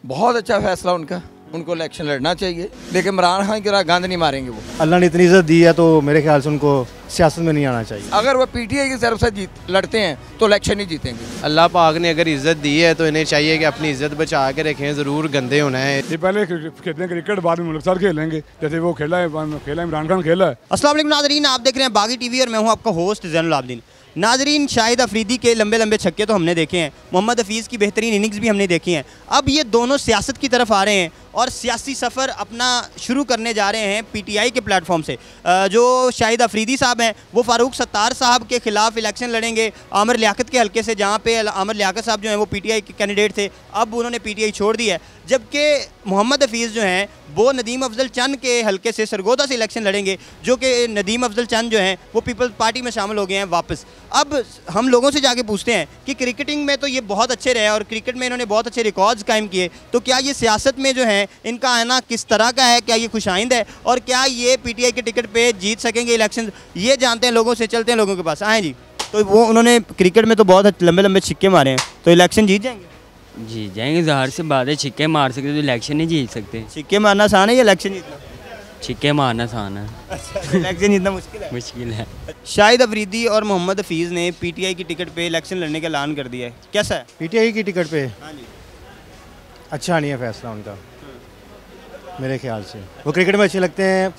बहुत अच्छा फैसला उनका, उनको इलेक्शन लड़ना चाहिए, लेकिन इमरान खान की तरह गंद नहीं मारेंगे वो। अल्लाह ने इतनी इज्जत दी है तो मेरे ख्याल से उनको सियासत में नहीं आना चाहिए। अगर वो पीटीआई की तरफ से लड़ते हैं तो इलेक्शन नहीं जीतेंगे। अल्लाह पाक ने अगर इज्जत दी है तो इन्हें चाहिए कि अपनी इज्जत बचा के रखें, ज़रूर गंदे होना है। ये पहले खेलते हैं क्रिकेट, बाद में मुल्क सर खेलेंगे, जैसे वो खेला इमरान खान खेला है। अस्सलाम वालेकुम नाज़रीन, आप देख रहे हैं बागी टीवी और मैं हूं आपका होस्ट ज़ैनुल आबिदीन। नाजरीन, शाहिद अफरीदी के लंबे लंबे छक्के तो हमने देखे हैं, मोहम्मद हफीज़ की बेहतरीन इनिंग्स भी हमने देखी हैं। अब ये दोनों सियासत की तरफ आ रहे हैं और सियासी सफ़र अपना शुरू करने जा रहे हैं पीटीआई के प्लेटफॉर्म से। जो शाहिद अफरीदी साहब हैं वो फ़ारूक सत्तार साहब के ख़िलाफ़ इलेक्शन लड़ेंगे आमिर लियाकत के हल्के से, जहाँ पे आमिर लियाकत साहब जो हैं वो पीटीआई के कैंडिडेट थे, अब उन्होंने पीटीआई छोड़ दी है। जबकि मोहम्मद हफीज़ जो हैं वो नदीम अफजल चंद के हल्के से सरगोदा से इलेक्शन लड़ेंगे, जो कि नदीम अफजल चंद जो हैं वो पीपल्स पार्टी में शामिल हो गए हैं वापस। अब हम लोगों से जाके पूछते हैं कि क्रिकेटिंग में तो ये बहुत अच्छे रहे और क्रिकेट में इन्होंने बहुत अच्छे रिकॉर्ड्स कायम किए, तो क्या ये सियासत में जो है इनका आना किस तरह का है, क्या ये खुशाइंद है और क्या ये पीटीआई के टिकट पे जीत सकेंगे इलेक्शन, ये जानते हैं लोगों से। चलते हैं लोगों के पास, आएँ जी। तो वो उन्होंने क्रिकेट में तो बहुत लंबे लंबे छिक्के मारे हैं, तो इलेक्शन जीत जाएंगे? जीत जाएंगे, ज़ाहिर सी बात है। छिक्के मार सकते तो इलेक्शन नहीं जीत सकते। छिक्के मारना आसान है या इलेक्शन जीतना? छिक्के मारना आसान है। अच्छा, इलेक्शन जीतना मुश्किल है? मुश्किल है। शाहिद अफरीदी और मोहम्मद हफीज़ ने पीटीआई की टिकट पे इलेक्शन लड़ने का ऐलान कर दिया है, कैसा है? पीटीआई की टिकट पे हाँ जी। अच्छा नहीं है फैसला उनका, मेरे ख्याल से। वो क्रिकेट में अच्छे लगते हैं,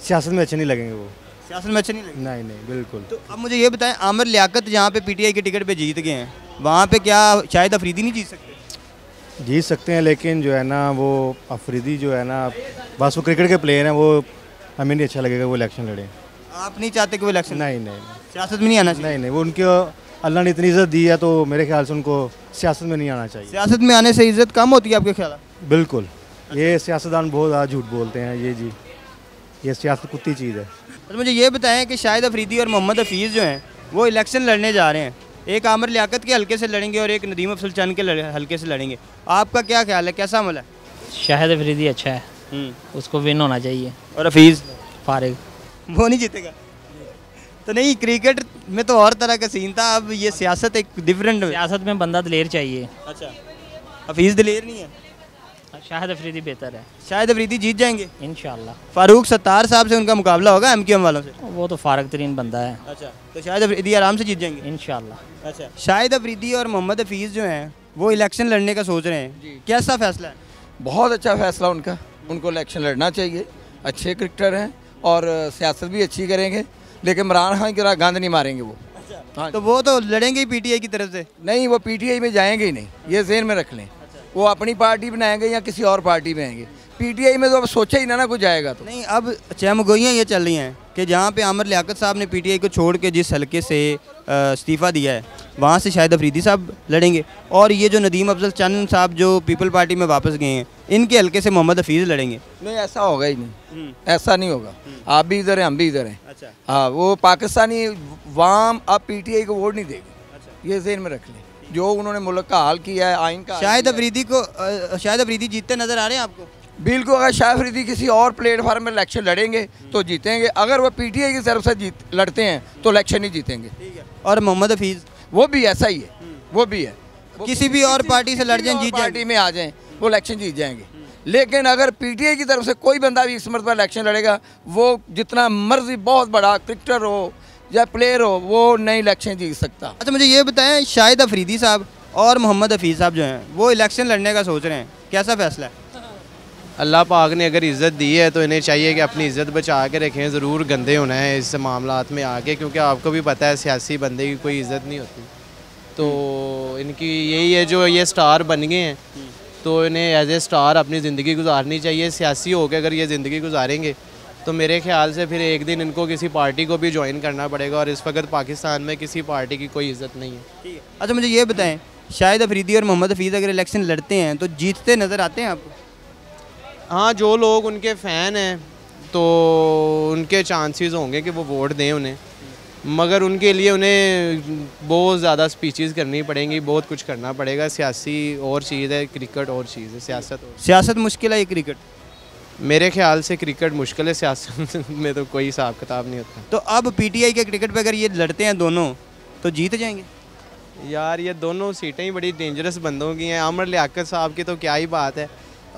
सियासत में अच्छे नहीं लगेंगे वो। सियासत में अच्छे नहीं लगेंगे? नहीं नहीं, बिल्कुल। तो अब मुझे ये बताएं, आमिर लियाकत जहाँ पे पीटीआई की टिकट पे जीत गए हैं, वहाँ पे क्या शाहिद अफरीदी नहीं जीत सकते? जीत सकते हैं, लेकिन जो है ना वो अफरीदी जो है ना, बस वो क्रिकेट के प्लेयर हैं, वो हमें नहीं अच्छा लगेगा वो इलेक्शन लड़े। आप नहीं चाहते कि वो इलेक्शन? नहीं नहीं, सियासत में नहीं आना चाहिए? नहीं नहीं, वो उनके अल्लाह ने इतनी इज्जत दी है तो मेरे ख्याल से उनको सियासत में नहीं आना चाहिए। सियासत में आने से इज्जत कम होती है आपके ख्याल? बिल्कुल। ये सियासतदान बहुत ज़्यादा झूठ बोलते हैं, ये जी, ये सियासत कुत्ती चीज़ है। तो मुझे ये बताएं कि शाहिद अफरीदी और मोहम्मद हफीज़ जो हैं वो इलेक्शन लड़ने जा रहे हैं, एक आमिर लियाकत के हल्के से लड़ेंगे और एक नदीम अफजल चंद के हल्के से लड़ेंगे। आपका क्या ख्याल है, कैसा अमल है? शाहिद अफरीदी अच्छा है, उसको विन होना चाहिए। और हफीज़ फारिग वो नहीं जीतेगा? तो नहीं, क्रिकेट में तो और तरह का सीन था, अब ये सियासत एक डिफरेंट। सियासत में बंदा दिलेर चाहिए। अच्छा, हफीज़ दिलेर नहीं है? शाहिद अफरीदी बेहतर है। शाहिद अफरीदी जीत जाएंगे इंशाल्लाह। फारूक सत्तार साहब से उनका मुकाबला होगा एमक्यूएम वालों से? वो तो फारग तरीन बंदा है। अच्छा, तो शाहिद अफरीदी आराम से जीत जाएंगे इंशाल्लाह। अच्छा, शाहिद अफरीदी और मोहम्मद हफीज़ जो हैं वो इलेक्शन लड़ने का सोच रहे हैं, कैसा फैसला है? बहुत अच्छा फैसला उनका, उनको इलेक्शन लड़ना चाहिए। अच्छे क्रिकेटर हैं और सियासत भी अच्छी करेंगे, लेकिन इमरान खान की तरह गंद नहीं मारेंगे वो। हाँ, तो वो तो लड़ेंगे ही पीटीआई की तरफ से? नहीं, वो पीटीआई में जाएंगे ही नहीं, ये ज़हन में रख लें। वो अपनी पार्टी बनाएंगे या किसी और पार्टी में आएंगे, पीटीआई में तो अब सोचा ही ना कुछ जाएगा। तो नहीं, अब चहमगोइयाँ ये चल रही हैं कि जहाँ पे आमिर लियाकत साहब ने पीटीआई को छोड़ के जिस हल्के से इस्तीफ़ा दिया है वहाँ से शाहिद अफरीदी साहब लड़ेंगे, और ये जो नदीम अफजल चंद साहब जो पीपल पार्टी में वापस गए हैं इनके हल्के से मोहम्मद हफीज़ लड़ेंगे। नहीं, ऐसा होगा ही नहीं, ऐसा नहीं होगा। आप भी इधर हैं, हम भी इधर हैं। अच्छा, हाँ, वो पाकिस्तानी वाम अब पीटीआई को वोट नहीं देगी। अच्छा, ये ज़हन में रख लें। जो उन्होंने मुल्क का हाल किया है, आइन का। शाहिद अफरीदी जीतते नज़र आ रहे हैं आपको? बिल्कुल। अगर शाहिद अफरीदी किसी और प्लेटफार्म में इलेक्शन लड़ेंगे तो जीतेंगे, अगर वो पीटीआई की तरफ से लड़ते हैं तो इलेक्शन नहीं जीतेंगे। ठीक है। और मोहम्मद हफीज़? वो भी ऐसा ही है, वो भी है। किसी भी और पार्टी से लड़ जाएं, जीत पार्टी में आ जाएं, वो इलेक्शन जीत जाएंगे। लेकिन अगर पीटीआई की तरफ से कोई बंदा भी इस मरतबा इलेक्शन लड़ेगा, वो जितना मर्जी बहुत बड़ा क्रिकेटर हो या प्लेयर हो, वो नहीं इलेक्शन जीत सकता। अच्छा, मुझे ये बताएं, शाहिद अफरीदी साहब और मोहम्मद हफीज़ साहब जो हैं वो इलेक्शन लड़ने का सोच रहे हैं, कैसा फैसला है? अल्लाह पाक ने अगर इज़्ज़त दी है तो इन्हें चाहिए कि अपनी इज़्ज़त बचा के रखें, ज़रूर गंदे होना है इस मामलात में आके, क्योंकि आपको भी पता है सियासी बंदे की कोई इज़्ज़त नहीं होती। तो इनकी यही है, जो ये स्टार बन गए हैं तो इन्हें एज ए स्टार अपनी ज़िंदगी गुजारनी चाहिए। सियासी होकर अगर ये ज़िंदगी गुजारेंगे तो मेरे ख्याल से फिर एक दिन इनको किसी पार्टी को भी ज्वाइन करना पड़ेगा, और इस वक्त पाकिस्तान में किसी पार्टी की कोई इज़्ज़त नहीं है। ठीक है। अच्छा, मुझे ये बताएं, शाहिद अफरीदी और मोहम्मद हफीज़ अगर इलेक्शन लड़ते हैं तो जीतते नज़र आते हैं आपको? हाँ, जो लोग उनके फ़ैन हैं तो उनके चांसेस होंगे कि वो वोट दें उन्हें, मगर उनके लिए उन्हें बहुत ज़्यादा स्पीचेस करनी पड़ेंगी, बहुत कुछ करना पड़ेगा। सियासी और चीज़ है, क्रिकेट और चीज़ है, सियासत मुश्किल है ये क्रिकेट? मेरे ख्याल से क्रिकेट मुश्किल है, सियासत में तो कोई हिसाब किताब नहीं होता। तो अब पीटीआई के क्रिकेट पे अगर ये लड़ते हैं दोनों तो जीत जाएंगे? यार ये दोनों सीटें ही बड़ी डेंजरस बंदों की हैं। आमिर लियाकत साहब की तो क्या ही बात है,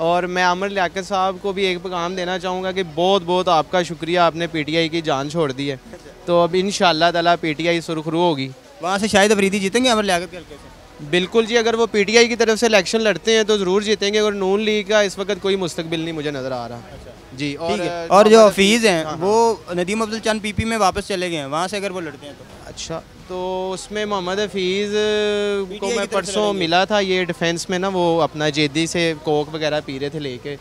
और मैं आमिर लियाकत साहब को भी एक पैगाम देना चाहूँगा कि बहुत बहुत आपका शुक्रिया, आपने पीटीआई की जान छोड़ दी है। तो अब इंशाअल्लाह ताला पीटीआई सुरखरू होगी। वहाँ से शाहिद अफरीदी जीतेंगे आमिर लियाकत के हल्के से? बिल्कुल जी, अगर वो पीटीआई की तरफ से इलेक्शन लड़ते हैं तो ज़रूर जीतेंगे, और नून लीग का इस वक्त कोई मुस्तकबिल नहीं मुझे नज़र आ रहा जी। और जो हफीज़ हैं वो नदीम अफजल चंद पीपी में वापस चले गए हैं, वहाँ से अगर वो लड़ते हैं तो अच्छा, तो उसमें मोहम्मद हफीज़ को मैं परसों मिला था, ये डिफेंस में ना, वो अपना जेदी से कोक वगैरह पी रहे थे लेके,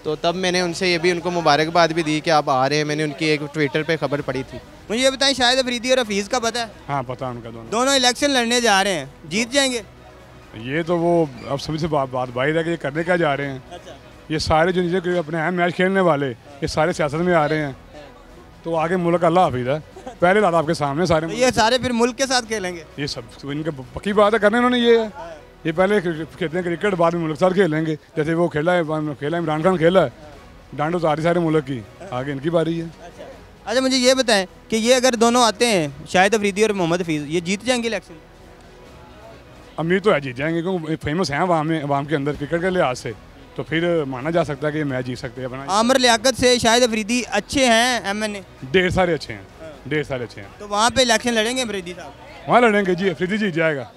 तो तब मैंने उनसे ये भी उनको मुबारकबाद भी दी कि आप आ रहे हैं। मैंने उनकी एक ट्विटर पे खबर पड़ी थी। मुझे ये बताएं, शाहिद अफरीदी और हफीज़ का पता है? हाँ पता है उनका। दोनों इलेक्शन लड़ने जा रहे हैं, जीत जाएंगे? ये तो वो अब सभी से बात बाहिर है कि ये करने क्या जा रहे हैं। अच्छा। ये सारे जो नीचे अपने हैं मैच खेलने वाले, ये सारे सियासत में आ रहे हैं, तो आगे मुल्क अल्लाह हाफिज़ है। पहले बात आपके सामने सारे तो ये सारे फिर मुल्क के साथ खेलेंगे? ये सब इनके पक्की बात है करने इन्होंने। ये पहले खेलते हैं क्रिकेट, बाद में मुल्क साथ खेलेंगे। जैसे वो खेला इमरान खान खेला है, डांड उतारी सारे मुल्क की, आगे इनकी बारी है। अच्छा, मुझे ये बताएं कि ये अगर दोनों आते हैं, शाहिद अफरीदी और मोहम्मद हफीज़, ये जीत जाएंगे इलेक्शन? उम्मीद तो है जीत जाएंगे, क्योंकि फेमस हैं अवाम के अंदर क्रिकेट के लिहाज से, तो फिर माना जा सकता है कि ये मैच जीत सकते हैं अपना। आमिर लियाकत से शाहिद अफरीदी अच्छे हैं एमएनए? ढेर सारे अच्छे हैं, ढेर सारे अच्छे हैं। तो वहाँ पे इलेक्शन लड़ेंगे अफरीदी साहब? वहाँ लड़ेंगे जी, अफरीदी जीत जाएगा,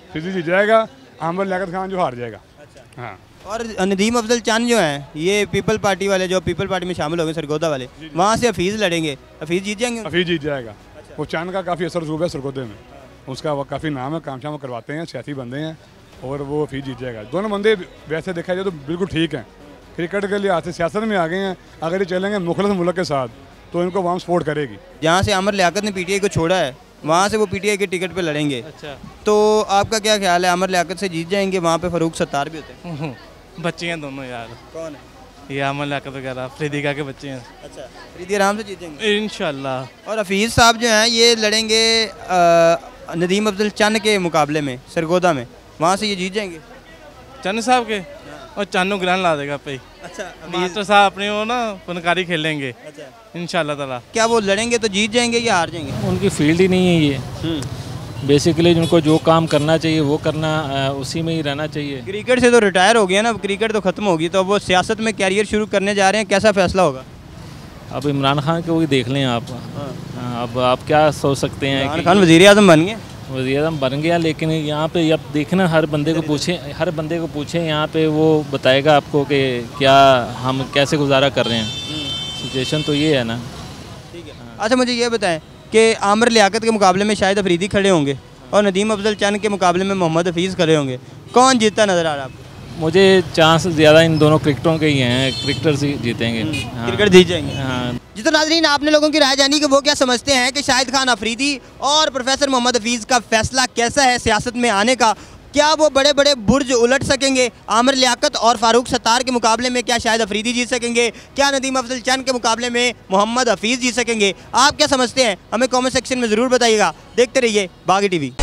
अफरीदी जीत जाएगा, आमिर लियाकत खान जो हार जाएगा। हाँ। और नदीम अफजल चंद जो हैं, ये पीपल पार्टी वाले, जो पीपल पार्टी में शामिल हो गए सरगोदा वाले, वहाँ से हफीज़ लड़ेंगे, हफीज़ जीत जाएंगे? हफीज़ जीत जाएगा। वो चंद का काफ़ी असर रसूख है सरगोदे में, उसका वो काफ़ी नाम है, काम शाम करवाते हैं, सियासी बंदे हैं, और वो हफीज़ जीत जाएगा। दोनों बंदे वैसे देखा जाए तो बिल्कुल ठीक हैं, क्रिकेट के लिहाज से सियासत में आ गए हैं। अगर ये चलेंगे मुखलिस मुल्क के साथ तो इनको वहाँ सपोर्ट करेगी। जहाँ से आमिर लियाकत ने पीटीआई को छोड़ा है, वहाँ से वो पीटीआई के टिकट पे लड़ेंगे। अच्छा, तो आपका क्या ख्याल है, आमिर लियाकत से जीत जाएंगे? वहाँ पे फारूक सत्तार भी होते हैं। बच्चे हैं दोनों यार। कौन है? ये आमिर लियाकत वगैरह, अफरीदी के बच्चे हैं। अच्छा, अफरीदी आराम से जीत जाएंगे इंशाल्लाह। और हफीज़ साहब जो हैं ये लड़ेंगे नदीम अफजल चंद के मुकाबले में सरगोदा में, वहाँ से ये जीत जाएंगे? चन्नू साहब के, और चन्नू ग्रैंड ला देगा पे। अच्छा, मास्टर साहब अपने वो ना फनकारी खेलेंगे। अच्छा, इंशाल्लाह ताला। क्या वो लड़ेंगे तो जीत जाएंगे या हार जाएंगे? उनकी फील्ड ही नहीं है ये। बेसिकली उनको जो काम करना चाहिए वो करना, उसी में ही रहना चाहिए। क्रिकेट से तो रिटायर हो गया ना, क्रिकेट तो ख़त्म होगी, तो वो सियासत में कैरियर शुरू करने जा रहे हैं, कैसा फैसला होगा? अब इमरान खान को वही देख लें आप। अब आप क्या सोच सकते हैं? इमरान खान वज़ीर आज़म बन गए, वज़ीर आज़म बन गया, लेकिन यहाँ पे अब देखना, हर बंदे को पूछें यहाँ पे, वो बताएगा आपको कि क्या हम कैसे गुजारा कर रहे हैं। सिचुएशन तो ये है ना। ठीक है। अच्छा, मुझे ये बताएं कि आमिर लियाकत के मुकाबले में शाहिद अफरीदी खड़े होंगे और नदीम अफजल चंद के मुकाबले में मोहम्मद हफीज़ खड़े होंगे, कौन जीतता नज़र आ रहा है आपको? मुझे चांस ज़्यादा इन दोनों क्रिकेटरों के ही हैं, क्रिकेटर्स ही जीतेंगे। हाँ। क्रिकेट जीत जाएंगे। हाँ। जी, तो नाज़रीन, आपने लोगों की राय जानी कि वो क्या समझते हैं कि शाहिद खान अफरीदी और प्रोफेसर मोहम्मद हफीज़ का फैसला कैसा है सियासत में आने का। क्या वो बड़े बड़े बुर्ज उलट सकेंगे? आमिर लियाकत और फारूक सत्तार के मुकाबले में क्या शाहिद अफरीदी जीत सकेंगे? क्या नदीम अफजल चंद के मुकाबले में मोहम्मद हफीज़ जीत सकेंगे? आप क्या समझते हैं? हमें कमेंट सेक्शन में ज़रूर बताइएगा। देखते रहिए बागी टीवी।